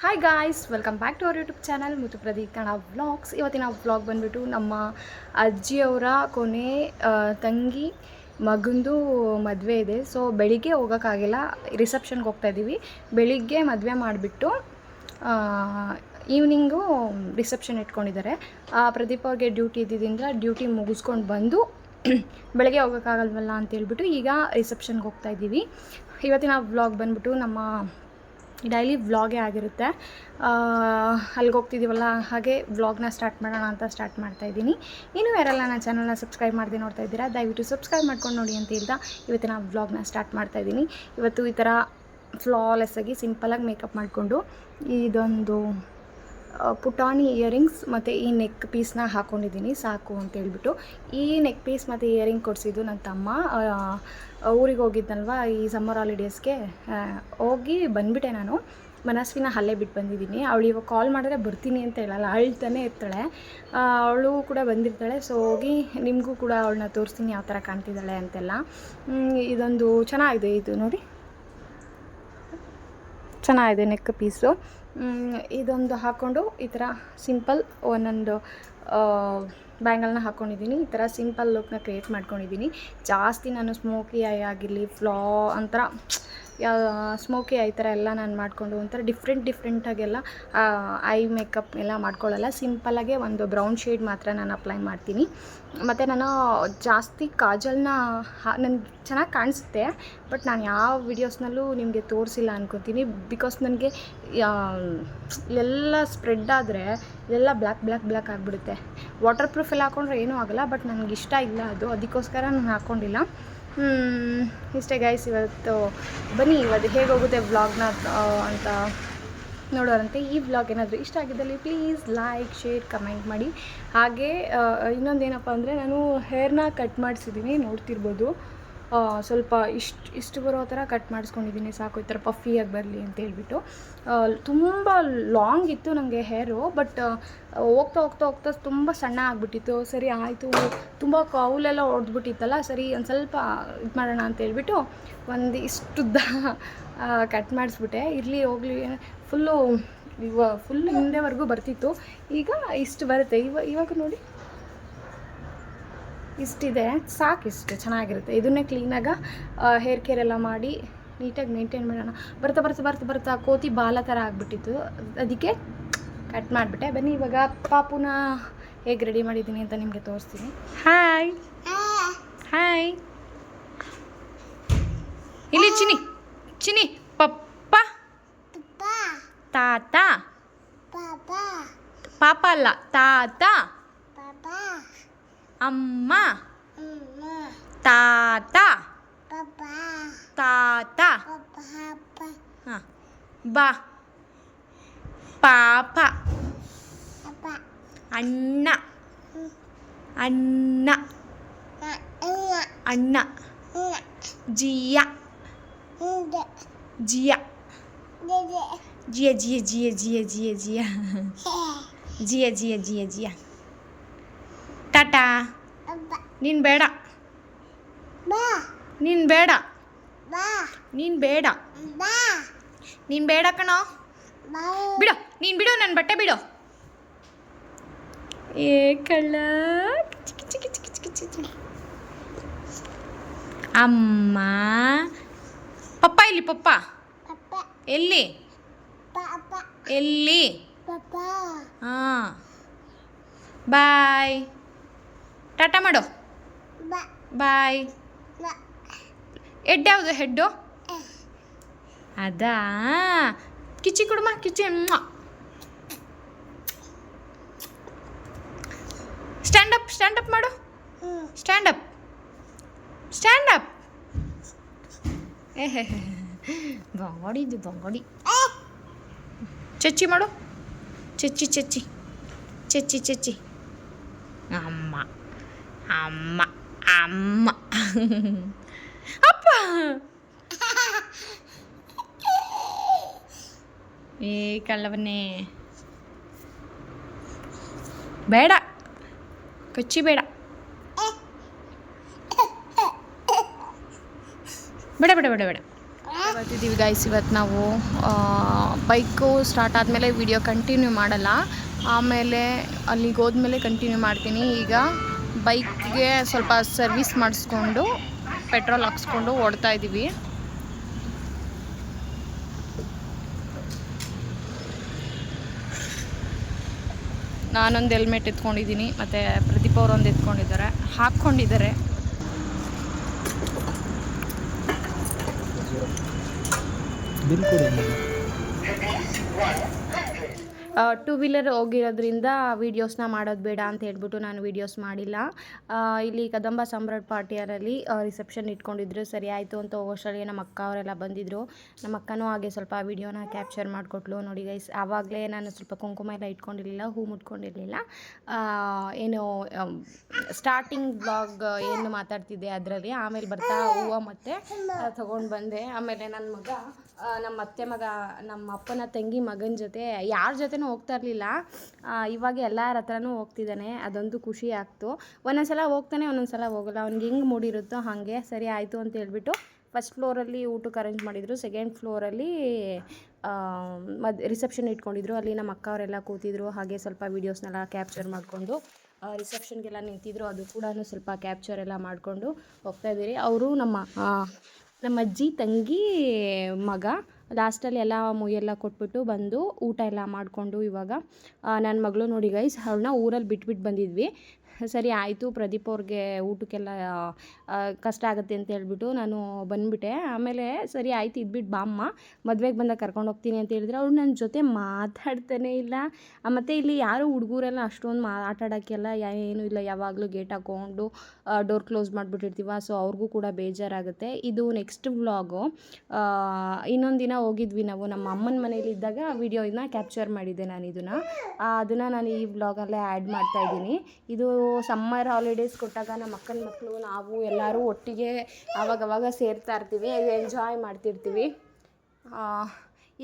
Hi guys, welcome back to our YouTube channel Muthu Pradeep Kannada vlogs. ಇವತ್ತಿನ vlog ಬಂದುಬಿಟ್ಟು ನಮ್ಮ ಅಜ್ಜಿಯವರ ಕೊನೆ ತಂಗಿ ಮಗಂದು ಮದುವೆ ಇದೆ. ಸೊ ಬೆಳಿಗ್ಗೆ ಹೋಗೋಕ್ಕಾಗಿಲ್ಲ, ರಿಸೆಪ್ಷನ್ಗೆ ಹೋಗ್ತಾಯಿದ್ದೀವಿ. ಬೆಳಿಗ್ಗೆ ಮದುವೆ ಮಾಡಿಬಿಟ್ಟು ಈವ್ನಿಂಗು ರಿಸೆಪ್ಷನ್ ಇಟ್ಕೊಂಡಿದ್ದಾರೆ. ಪ್ರದೀಪ್ ಅವ್ರಿಗೆ ಡ್ಯೂಟಿ ಇದ್ದಿದ್ದರಿಂದ ಡ್ಯೂಟಿ ಮುಗಿಸ್ಕೊಂಡು ಬಂದು ಬೆಳಗ್ಗೆ ಹೋಗೋಕ್ಕಾಗಲ್ವಲ್ಲ ಅಂತೇಳ್ಬಿಟ್ಟು ಈಗ ರಿಸೆಪ್ಷನ್ಗೆ ಹೋಗ್ತಾಯಿದ್ದೀವಿ. ಇವತ್ತಿನ ವ್ಲಾಗ್ ಬಂದುಬಿಟ್ಟು ನಮ್ಮ ಡೈಲಿ ವ್ಲಾಗೇ ಆಗಿರುತ್ತೆ. ಅಲ್ಲಿಗೆ ಹೋಗ್ತಿದ್ದೀವಲ್ಲ, ಹಾಗೆ ವ್ಲಾಗ್ನ ಸ್ಟಾರ್ಟ್ ಮಾಡೋಣ ಅಂತ ಸ್ಟಾರ್ಟ್ ಮಾಡ್ತಾಯಿದ್ದೀನಿ. ಇನ್ನೂ ಯಾರೆಲ್ಲ ನನ್ನ ಚಾನಲ್ನ ಸಬ್ಸ್ಕ್ರೈಬ್ ಮಾಡಿ ನೋಡ್ತಾ ಇದ್ದೀರಾ, ದಯವಿಟ್ಟು ಸಬ್ಸ್ಕ್ರೈಬ್ ಮಾಡ್ಕೊಂಡು ನೋಡಿ ಅಂತ ಹೇಳ್ತಾ ಇವತ್ತಿನ ವ್ಲಾಗ್ನ ಸ್ಟಾರ್ಟ್ ಮಾಡ್ತಾಯಿದ್ದೀನಿ. ಇವತ್ತು ಈ ಥರ ಫ್ಲಾಲೆಸ್ಸಾಗಿ ಸಿಂಪಲಾಗಿ ಮೇಕಪ್ ಮಾಡಿಕೊಂಡು ಇದೊಂದು ಪುಟಾಣಿ ಇಯರಿಂಗ್ಸ್ ಮತ್ತು ಈ ನೆಕ್ ಪೀಸ್ನ ಹಾಕ್ಕೊಂಡಿದ್ದೀನಿ ಸಾಕು ಅಂತೇಳ್ಬಿಟ್ಟು. ಈ ನೆಕ್ ಪೀಸ್ ಮತ್ತು ಇಯರಿಂಗ್ ಕೊಡಿಸಿದ್ದು ನನ್ನ ತಮ್ಮ. ಊರಿಗೆ ಹೋಗಿದ್ದಲ್ವ ಈ ಸಮ್ಮರ್ ಹಾಲಿಡೇಸ್ಗೆ, ಹೋಗಿ ಬಂದುಬಿಟ್ಟೆ ನಾನು. ಮನಸ್ವಿನ ಅಲ್ಲೇ ಬಿಟ್ಟು ಬಂದಿದ್ದೀನಿ. ಅವಳು ಇವಾಗ ಕಾಲ್ ಮಾಡಿದ್ರೆ ಬರ್ತೀನಿ ಅಂತ ಹೇಳಲ್ಲ, ಅಳ್ತಾನೆ ಇರ್ತಾಳೆ. ಅವಳು ಕೂಡ ಬಂದಿರ್ತಾಳೆ. ಸೊ ಹೋಗಿ ನಿಮಗೂ ಕೂಡ ಅವಳನ್ನ ತೋರಿಸ್ತೀನಿ ಯಾವ ಥರ ಕಾಣ್ತಿದ್ದಾಳೆ ಅಂತೆಲ್ಲ. ಇದೊಂದು ಚೆನ್ನಾಗಿದೆ, ಇದು ನೋಡಿ ಚೆನ್ನಾಗಿದೆ ನೆಕ್ ಪೀಸು. ಇದೊಂದು ಹಾಕ್ಕೊಂಡು ಈ ಥರ ಸಿಂಪಲ್ ಒಂದೊಂದು ಬ್ಯಾಂಗಲ್ನ ಹಾಕ್ಕೊಂಡಿದ್ದೀನಿ. ಈ ಥರ ಸಿಂಪಲ್ ಲುಕ್ನ ಕ್ರಿಯೇಟ್ ಮಾಡ್ಕೊಂಡಿದ್ದೀನಿ. ಜಾಸ್ತಿ ನಾನು ಸ್ಮೋಕಿ ಐ ಆಗಿರಲಿ, ಒಂಥರ ಸ್ಮೋಕಿ ಐ ಥರ ಎಲ್ಲ ನಾನು ಮಾಡಿಕೊಂಡು ಒಂಥರ ಡಿಫ್ರೆಂಟಾಗೆಲ್ಲ ಐ ಮೇಕಪ್ ಎಲ್ಲ ಮಾಡ್ಕೊಳ್ಳಲ್ಲ. ಸಿಂಪಲ್ಲಾಗೆ ಒಂದು ಬ್ರೌನ್ ಶೇಡ್ ಮಾತ್ರ ನಾನು ಅಪ್ಲೈ ಮಾಡ್ತೀನಿ. ಮತ್ತು ನಾನು ಜಾಸ್ತಿ ಕಾಜಲ್ನ ನನಗೆ ಚೆನ್ನಾಗಿ ಕಾಣಿಸುತ್ತೆ, ಬಟ್ ನಾನು ಯಾವ ವಿಡಿಯೋಸ್ನಲ್ಲೂ ನಿಮಗೆ ತೋರಿಸಿಲ್ಲ ಅನ್ಕೊತೀನಿ. ಬಿಕಾಸ್ ನನಗೆ ಎಲ್ಲ ಸ್ಪ್ರೆಡ್ ಆದರೆ ಎಲ್ಲ ಬ್ಲ್ಯಾಕ್ ಆಗಿಬಿಡುತ್ತೆ. ವಾಟರ್ ಪ್ರೂಫ್ ಎಲ್ಲ ಹಾಕ್ಕೊಂಡ್ರೆ ಏನೂ ಆಗೋಲ್ಲ, ಬಟ್ ನನಗೆ ಇಷ್ಟ ಇಲ್ಲ ಅದು, ಅದಕ್ಕೋಸ್ಕರ ನಾನು ಹಾಕ್ಕೊಂಡಿಲ್ಲ. ಇಷ್ಟೇ ಗೈಸ್. ಇವತ್ತು ಬನ್ನಿ ಇವತ್ತು ಹೇಗೆ ಹೋಗುತ್ತೆ ವ್ಲಾಗ್ನ ಅಂತ ನೋಡೋರಂತೆ. ಈ ವ್ಲಾಗ್ ಏನಾದರೂ ಇಷ್ಟ ಆಗಿದ್ದಲ್ಲಿ ಪ್ಲೀಸ್ ಲೈಕ್, ಶೇರ್, ಕಮೆಂಟ್ ಮಾಡಿ. ಹಾಗೆ ಇನ್ನೊಂದೇನಪ್ಪ ಅಂದರೆ, ನಾನು ಹೇರ್ನ ಕಟ್ ಮಾಡಿಸಿದ್ದೀನಿ, ನೋಡ್ತಿರ್ಬೋದು. ಸ್ವಲ್ಪ ಇಷ್ಟು ಬರೋ ಥರ ಕಟ್ ಮಾಡಿಸ್ಕೊಂಡಿದ್ದೀನಿ ಸಾಕು, ಈ ಥರ ಪಫಿಯಾಗಿ ಬರಲಿ ಅಂತ ಹೇಳ್ಬಿಟ್ಟು. ತುಂಬ ಲಾಂಗ್ ಇತ್ತು ನನಗೆ ಹೇರು, ಬಟ್ ಹೋಗ್ತಾ ತುಂಬ ಸಣ್ಣ ಆಗಿಬಿಟ್ಟಿತ್ತು. ಸರಿ ಆಯಿತು, ತುಂಬ ಕೌಲೆಲ್ಲ ಹೊಡೆದ್ಬಿಟ್ಟಿತ್ತಲ್ಲ, ಸರಿ ಒಂದು ಸ್ವಲ್ಪ ಇದು ಮಾಡೋಣ ಅಂತ ಹೇಳ್ಬಿಟ್ಟು ಒಂದು ಇಷ್ಟುದ್ದ ಕಟ್ ಮಾಡಿಸ್ಬಿಟ್ಟೆ. ಇರಲಿ ಹೋಗಲಿ, ಫುಲ್ಲು ಹಿಂದೆವರೆಗೂ ಬರ್ತಿತ್ತು, ಈಗ ಇಷ್ಟು ಬರುತ್ತೆ. ಇವಾಗ ನೋಡಿ ಇಷ್ಟಿದೆ ಸಾಕು, ಇಷ್ಟು ಚೆನ್ನಾಗಿರುತ್ತೆ. ಇದನ್ನೇ ಕ್ಲೀನಾಗಿ ಹೇರ್ ಕೇರ್ ಎಲ್ಲ ಮಾಡಿ ನೀಟಾಗಿ ಮೇಂಟೈನ್ ಮಾಡೋಣ. ಬರ್ತಾ ಕೋತಿ ಬಾಲ ಥರ ಆಗಿಬಿಟ್ಟಿತ್ತು, ಅದಕ್ಕೆ ಕಟ್ ಮಾಡಿಬಿಟ್ಟೆ. ಬನ್ನಿ ಇವಾಗ ಪಾಪುನ ಹೇಗೆ ರೆಡಿ ಮಾಡಿದ್ದೀನಿ ಅಂತ ನಿಮಗೆ ತೋರಿಸ್ತೀನಿ. ಹಾಯ್ ಇಲ್ಲಿ ಚಿನಿ ಪಪ್ಪ ತಾತ, ಪಾಪ ಅಲ್ಲ ತಾತ, ಅಮ್ಮ ತಾತ ಹಾಂ, ಬಾ ಪಾಪ, ಅಣ್ಣ ಜಿಯ ಟಾಟಾ. ನೀನು ಬೇಡ ಕಣೋ, ಬಿಡು ನನ್ನ ಬಟ್ಟೆ ಬಿಡು. ಏ ಕಳ್ಳ. ಅಮ್ಮ ಪಪ್ಪ ಇಲ್ಲಿ, ಪಪ್ಪ ಎಲ್ಲಿ ಹಾಂ, ಬಾಯ್ ಟಾಟಾ ಮಾಡು, ಬಾಯ್. ಯಾವುದು ಹೆಡ್ಡು ಅದಾ? ಕಿಚ್ಚಿ ಕೊಡಮ್ಮ, ಕಿಚ್ಚಿ. ಸ್ಟ್ಯಾಂಡಪ್ ಮಾಡು, ಸ್ಟ್ಯಾಂಡಪ್. ಬಾಡಿ ಚಚ್ಚಿ ಮಾಡು, ಚಚ್ಚಿ. ಅಮ್ಮ ಅಪ್ಪ. ಏ ಕಳ್ಳವನ್ನೇ, ಬೇಡ ಕಚ್ಚಿ, ಬೇಡ ಬೇಡ ಬರ್ತಿದ್ದೀವಿ ಗೈಸ್. ಇವತ್ತು ನಾವು ಬೈಕು ಸ್ಟಾರ್ಟ್ ಆದಮೇಲೆ ವಿಡಿಯೋ ಕಂಟಿನ್ಯೂ ಮಾಡಲ್ಲ, ಆಮೇಲೆ ಅಲ್ಲಿಗೆ ಹೋದ್ಮೇಲೆ ಕಂಟಿನ್ಯೂ ಮಾಡ್ತೀನಿ. ಈಗ ಬೈಕ್ಗೆ ಸ್ವಲ್ಪ ಸರ್ವಿಸ್ ಮಾಡಿಸ್ಕೊಂಡು ಪೆಟ್ರೋಲ್ ಹಾಕ್ಸ್ಕೊಂಡು ಓಡ್ತಾ ಇದ್ದೀವಿ. ನಾನೊಂದು ಹೆಲ್ಮೆಟ್ ಎತ್ಕೊಂಡಿದ್ದೀನಿ, ಮತ್ತು ಪ್ರದೀಪ್ ಅವರೊಂದು ಹಾಕ್ಕೊಂಡಿದ್ದಾರೆ. ಟೂ ವೀಲರ್ ಹೋಗಿರೋದ್ರಿಂದ ವೀಡಿಯೋಸ್ನ ಮಾಡೋದು ಬೇಡ ಅಂತ ಹೇಳ್ಬಿಟ್ಟು ನಾನು ವೀಡಿಯೋಸ್ ಮಾಡಿಲ್ಲ. ಇಲ್ಲಿ ಕದಂಬ ಸಾಮ್ರಾಟ್ ಪಾರ್ಟಿಯರಲ್ಲಿ ರಿಸೆಪ್ಷನ್ ಇಟ್ಕೊಂಡಿದ್ರು. ಸರಿ ಆಯಿತು ಅಂತ ಹೋಗೋಷ್ಟರಲ್ಲಿ ನಮ್ಮ ಅಕ್ಕ ಅವರೆಲ್ಲ ಬಂದಿದ್ದರು. ನಮ್ಮ ಅಕ್ಕನೂ ಹಾಗೆ ಸ್ವಲ್ಪ ವೀಡಿಯೋನ ಕ್ಯಾಪ್ಚರ್ ಮಾಡಿಕೊಟ್ಲು. ನೋಡಿ ಗೈಸ್, ಆವಾಗಲೇ ನಾನು ಸ್ವಲ್ಪ ಕುಂಕುಮ ಎಲ್ಲ ಇಟ್ಕೊಂಡಿರಲಿಲ್ಲ, ಹೂ ಮುಟ್ಕೊಂಡಿರಲಿಲ್ಲ. ಏನು ಸ್ಟಾರ್ಟಿಂಗ್ ಬ್ಲಾಗ್ ಏನು ಮಾತಾಡ್ತಿದ್ದೆ ಅದರಲ್ಲಿ, ಆಮೇಲೆ ಬರ್ತಾ ಹೂವು ಮತ್ತು ತೊಗೊಂಡು ಬಂದೆ. ಆಮೇಲೆ ನನ್ನ ಮಗ, ನಮ್ಮ ಅತ್ತೆ ಮಗ, ನಮ್ಮ ಅಪ್ಪನ ತಂಗಿ ಮಗನ ಜೊತೆ ಯಾರ ಜೊತೆನೂ ಹೋಗ್ತಾ ಇರಲಿಲ್ಲ. ಇವಾಗ ಎಲ್ಲರ ಹತ್ರನೂ ಹೋಗ್ತಿದ್ದಾನೆ, ಅದೊಂದು ಖುಷಿ ಆಗ್ತು. ಒಂದೊಂದು ಸಲ ಹೋಗ್ತಾನೆ, ಒಂದೊಂದು ಸಲ ಹೋಗಲ್ಲ. ಅವ್ನಿಗೆ ಹೆಂಗೆ ಮೂಡಿರುತ್ತೋ ಹಾಗೆ. ಸರಿ ಆಯಿತು ಅಂತ ಹೇಳ್ಬಿಟ್ಟು ಫಸ್ಟ್ ಫ್ಲೋರಲ್ಲಿ ಊಟಕ್ಕೆ ಅರೇಂಜ್ ಮಾಡಿದರು. ಸೆಕೆಂಡ್ ಫ್ಲೋರಲ್ಲಿ ರಿಸೆಪ್ಷನ್ ಇಟ್ಕೊಂಡಿದ್ರು. ಅಲ್ಲಿ ನಮ್ಮ ಅಕ್ಕ ಅವರೆಲ್ಲ ಕೂತಿದ್ರು. ಹಾಗೆ ಸ್ವಲ್ಪ ವೀಡಿಯೋಸ್ನೆಲ್ಲ ಕ್ಯಾಪ್ಚರ್ ಮಾಡಿಕೊಂಡು ರಿಸೆಪ್ಷನ್ಗೆಲ್ಲ ನಿಂತಿದ್ರು. ಅದು ಕೂಡ ಸ್ವಲ್ಪ ಕ್ಯಾಪ್ಚರ್ ಎಲ್ಲ ಮಾಡಿಕೊಂಡು ಹೋಗ್ತಾಯಿದ್ದೀರಿ. ಅವರು ನಮ್ಮ ಅಜ್ಜಿ ತಂಗಿ ಮಗ. ಲಾಸ್ಟಲ್ಲಿ ಎಲ್ಲ ಮುಯ್ಯೆಲ್ಲ ಕೊಟ್ಬಿಟ್ಟು ಬಂದು ಊಟ ಎಲ್ಲ ಮಾಡಿಕೊಂಡು ಇವಾಗ ನನ್ನ ಮಗಳು ನೋಡಿ ಗೈಸ್, ಅವಳನ್ನ ಊರಲ್ಲಿ ಬಿಟ್ಬಿಟ್ಟು ಬಂದಿದ್ವಿ. ಸರಿ ಆಯಿತು, ಪ್ರದೀಪ್ ಅವ್ರಿಗೆ ಊಟಕ್ಕೆಲ್ಲ ಕಷ್ಟ ಆಗುತ್ತೆ ಅಂತ ಹೇಳ್ಬಿಟ್ಟು ನಾನು ಬಂದುಬಿಟ್ಟೆ. ಆಮೇಲೆ ಸರಿ ಆಯಿತು, ಇದ್ಬಿಟ್ಟು ಬಾಮ್ಮ, ಮದುವೆಗೆ ಬಂದಾಗ ಕರ್ಕೊಂಡು ಹೋಗ್ತೀನಿ ಅಂತ ಹೇಳಿದ್ರೆ ಅವ್ರು ನನ್ನ ಜೊತೆ ಮಾತಾಡ್ತಾನೇ ಇಲ್ಲ. ಮತ್ತು ಇಲ್ಲಿ ಯಾರು ಹುಡುಗರೆಲ್ಲ ಅಷ್ಟೊಂದು ಆಟಾಡೋಕ್ಕೆಲ್ಲ ಏನೂ ಇಲ್ಲ, ಯಾವಾಗಲೂ ಗೇಟ್ ಹಾಕ್ಕೊಂಡು ಡೋರ್ ಕ್ಲೋಸ್ ಮಾಡಿಬಿಟ್ಟಿರ್ತೀವ. ಸೊ ಅವ್ರಿಗೂ ಕೂಡ ಬೇಜಾರಾಗುತ್ತೆ. ಇದು ನೆಕ್ಸ್ಟ್ ವ್ಲಾಗು. ಇನ್ನೊಂದು ದಿನ ಹೋಗಿದ್ವಿ ನಾವು ನಮ್ಮ ಅಮ್ಮನ ಮನೇಲಿದ್ದಾಗ ವೀಡಿಯೋನ ಕ್ಯಾಪ್ಚರ್ ಮಾಡಿದ್ದೆ ನಾನು. ಅದನ್ನು ನಾನು ಈ ವ್ಲಾಗಲ್ಲೇ ಆ್ಯಡ್ ಮಾಡ್ತಾಯಿದ್ದೀನಿ. ಇದು ಸಮ್ಮರ್ ಹಾಲಿಡೇಸ್ ಕೊಟ್ಟಾಗ ನಮ್ಮ ಅಕ್ಕನ ಮಕ್ಕಳು ನಾವು ಎಲ್ಲರೂ ಒಟ್ಟಿಗೆ ಆವಾಗವಾಗ ಸೇರ್ತಾ ಇರ್ತೀವಿ, ಎಂಜಾಯ್ ಮಾಡ್ತಿರ್ತೀವಿ.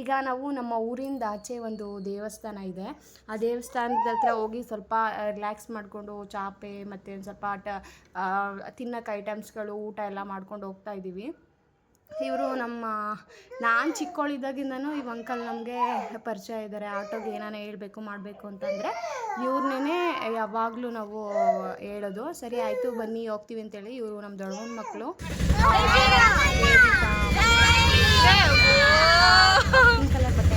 ಈಗ ನಾವು ನಮ್ಮ ಊರಿಂದ ಆಚೆ ಒಂದು ದೇವಸ್ಥಾನ ಇದೆ. ಆ ದೇವಸ್ಥಾನದ ಹತ್ರ ಹೋಗಿ ಸ್ವಲ್ಪ ರಿಲ್ಯಾಕ್ಸ್ ಮಾಡಿಕೊಂಡು ಚಾಪೆ ಮತ್ತು ಒಂದು ಸ್ವಲ್ಪ ತಿನ್ನೋಕೆ ಐಟಮ್ಸ್ಗಳು ಊಟ ಎಲ್ಲ ಮಾಡ್ಕೊಂಡು ಹೋಗ್ತಾ ಇದ್ದೀವಿ. ಇವರು ನಾನು ಚಿಕ್ಕವಳಿದ್ದಾಗಿಂದನೂ ಈ ಅಂಕಲ್ ನಮಗೆ ಪರಿಚಯ ಇದ್ದಾರೆ. ಆಟೋಗೆ ಏನಾನ ಹೇಳಬೇಕು ಮಾಡಬೇಕು ಅಂತಂದರೆ ಇವ್ರನ್ನೇ ಯಾವಾಗಲೂ ನಾವು ಹೇಳೋದು. ಸರಿ ಆಯಿತು ಬನ್ನಿ ಹೋಗ್ತೀವಿ ಅಂತೇಳಿ ಇವರು ನಮ್ಮ ದೊಡ್ಡಮ್ಮನ ಮಕ್ಕಳು. ಕಲರ್ ಬಟ್ಟೆ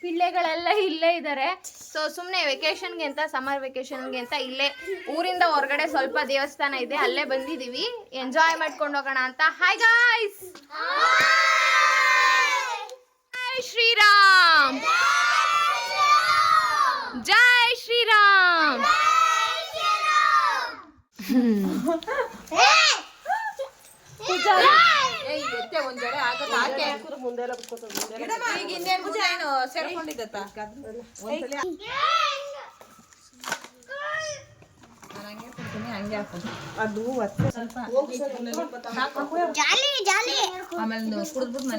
ಪಿಳ್ಳೆಗಳೆಲ್ಲ ಇಲ್ಲೇ ಇದ್ದಾರೆ. ಸೊ ಸುಮ್ಮನೆ ವೆಕೇಶನ್ಗೆ ಅಂತ, ಸಮ್ಮರ್ ವೆಕೇಶನ್ಗೆ ಅಂತ ಇಲ್ಲೇ ಊರಿಂದ ಹೊರಗಡೆ ಸ್ವಲ್ಪ ದೇವಸ್ಥಾನ ಇದೆ, ಅಲ್ಲೇ ಬಂದಿದ್ದೀವಿ. ಎಂಜಾಯ್ ಮಾಡ್ಕೊಂಡು ಹೋಗೋಣ ಅಂತ. ಹಾಯ್ ಗಾಯ್ಸ್, ಜೈ ಶ್ರೀರಾಮ್, ಜೈ ಶ್ರೀರಾಮ್.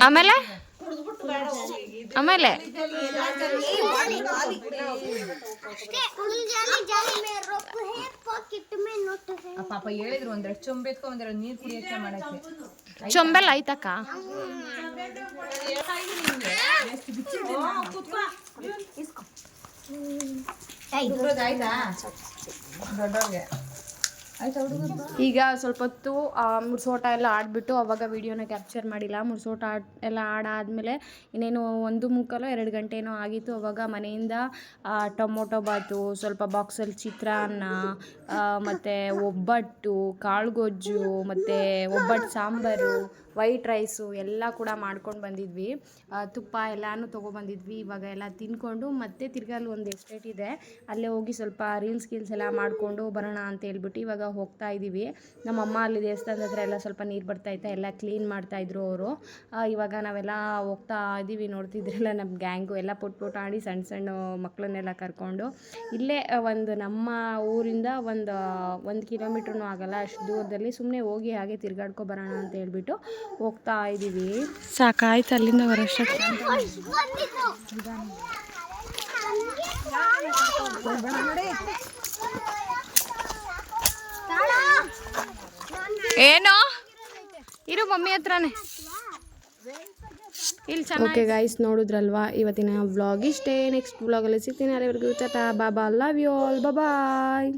ಆಮೇಲೆ ಆಮೇಲೆ ಪಾಪ ಹೇಳಿದ್ರು ಒಂದೆರಡು ಚೊಂಬೆ ಎತ್ಕೊ ಒಂದೆರಡು ನೀರು ಕುಡಿಯಕ್ಕೆ ಮಾಡಕ್ಕೆ. ಚೊಂಬೆಲ್ಲ ಆಯ್ತಕ್ಕ. ಈಗ ಸ್ವಲ್ಪ ಹೊತ್ತು ಮುರ್ಸೋಟ ಎಲ್ಲ ಆಡಿಬಿಟ್ಟು ಅವಾಗ ವೀಡಿಯೋನ ಕ್ಯಾಪ್ಚರ್ ಮಾಡಿಲ್ಲ. ಮುರ್ಸೋಟ ಎಲ್ಲ ಆಡಾದಮೇಲೆ ಇನ್ನೇನು 1:45 ಗಂಟೆನೋ ಆಗಿತ್ತು. ಅವಾಗ ಮನೆಯಿಂದ ಟೊಮೊಟೊ ಬಾತು, ಸ್ವಲ್ಪ ಬಾಕ್ಸಲ್ಲಿ ಚಿತ್ರಾನ್ನ, ಮತ್ತು ಒಬ್ಬಟ್ಟು, ಕಾಳುಗೊಜ್ಜು, ಮತ್ತು ಒಬ್ಬಟ್ಟು ಸಾಂಬಾರು, ವೈಟ್ ರೈಸು ಎಲ್ಲ ಕೂಡ ಮಾಡ್ಕೊಂಡು ಬಂದಿದ್ವಿ. ತುಪ್ಪ ಎಲ್ಲನೂ ತೊಗೊಬಂದಿದ್ವಿ. ಇವಾಗ ಎಲ್ಲ ತಿಂದ್ಕೊಂಡು ಮತ್ತೆ ತಿರ್ಗಾ ಅಲ್ಲಿ ಒಂದು ಎಸ್ಟೇಟ್ ಇದೆ, ಅಲ್ಲೇ ಹೋಗಿ ಸ್ವಲ್ಪ ರೀಲ್ಸ್ ಎಲ್ಲ ಮಾಡಿಕೊಂಡು ಬರೋಣ ಅಂತ ಹೇಳ್ಬಿಟ್ಟು ಇವಾಗ ಹೋಗ್ತಾ ಇದ್ದೀವಿ. ನಮ್ಮಮ್ಮ ಅಲ್ಲಿ ದೇವಸ್ಥಾನದ ಹತ್ರ ಎಲ್ಲ ಸ್ವಲ್ಪ ನೀರು ಬರ್ತಾಯಿತ್ತು, ಎಲ್ಲ ಕ್ಲೀನ್ ಮಾಡ್ತಾಯಿದ್ರು ಅವರು. ಇವಾಗ ನಾವೆಲ್ಲ ಹೋಗ್ತಾ ಇದ್ದೀವಿ. ನೋಡ್ತಿದ್ರಲ್ಲ ನಮ್ಮ ಗ್ಯಾಂಗು ಎಲ್ಲ ಪುಟ್ ಆಡಿ ಸಣ್ಣ ಮಕ್ಕಳನ್ನೆಲ್ಲ ಕರ್ಕೊಂಡು ಇಲ್ಲೇ ಒಂದು ನಮ್ಮ ಊರಿಂದ ಒಂದು ಕಿಲೋಮೀಟ್ರೂ ಆಗಲ್ಲ ಅಷ್ಟು ದೂರದಲ್ಲಿ ಸುಮ್ಮನೆ ಹೋಗಿ ಹಾಗೆ ತಿರ್ಗಾಡ್ಕೊ ಬರೋಣ ಅಂತ ಹೇಳ್ಬಿಟ್ಟು ಹೋಗ್ತಾ ಇದ್ದೀವಿ. ಸಾಕಾಯ್ತು ಅಲ್ಲಿಂದ ಬರೋಷ್ಟಕ್ಕೆ. ಏನೋ ಇರು ಮಮ್ಮಿ ಹತ್ರನೇ ಇಲ್ಲಿ ಚೆನ್ನಾಗಿ. ಓಕೆ ಗೈಸ್, ನೋಡಿದ್ರಲ್ವಾ ಇವತ್ತಿನ ವ್ಲಾಗ್ ಇಷ್ಟೇ. ನೆಕ್ಸ್ಟ್ ವ್ಲಾಗಲ್ಲಿ ಸಿಗ್ತೀನಿ. ಅಲ್ಲಿವರೆಗೂ ಟಾಟಾ ಬಾಬಾ, ಲವ್ ಯು ಆಲ್, ಬಾಯ್.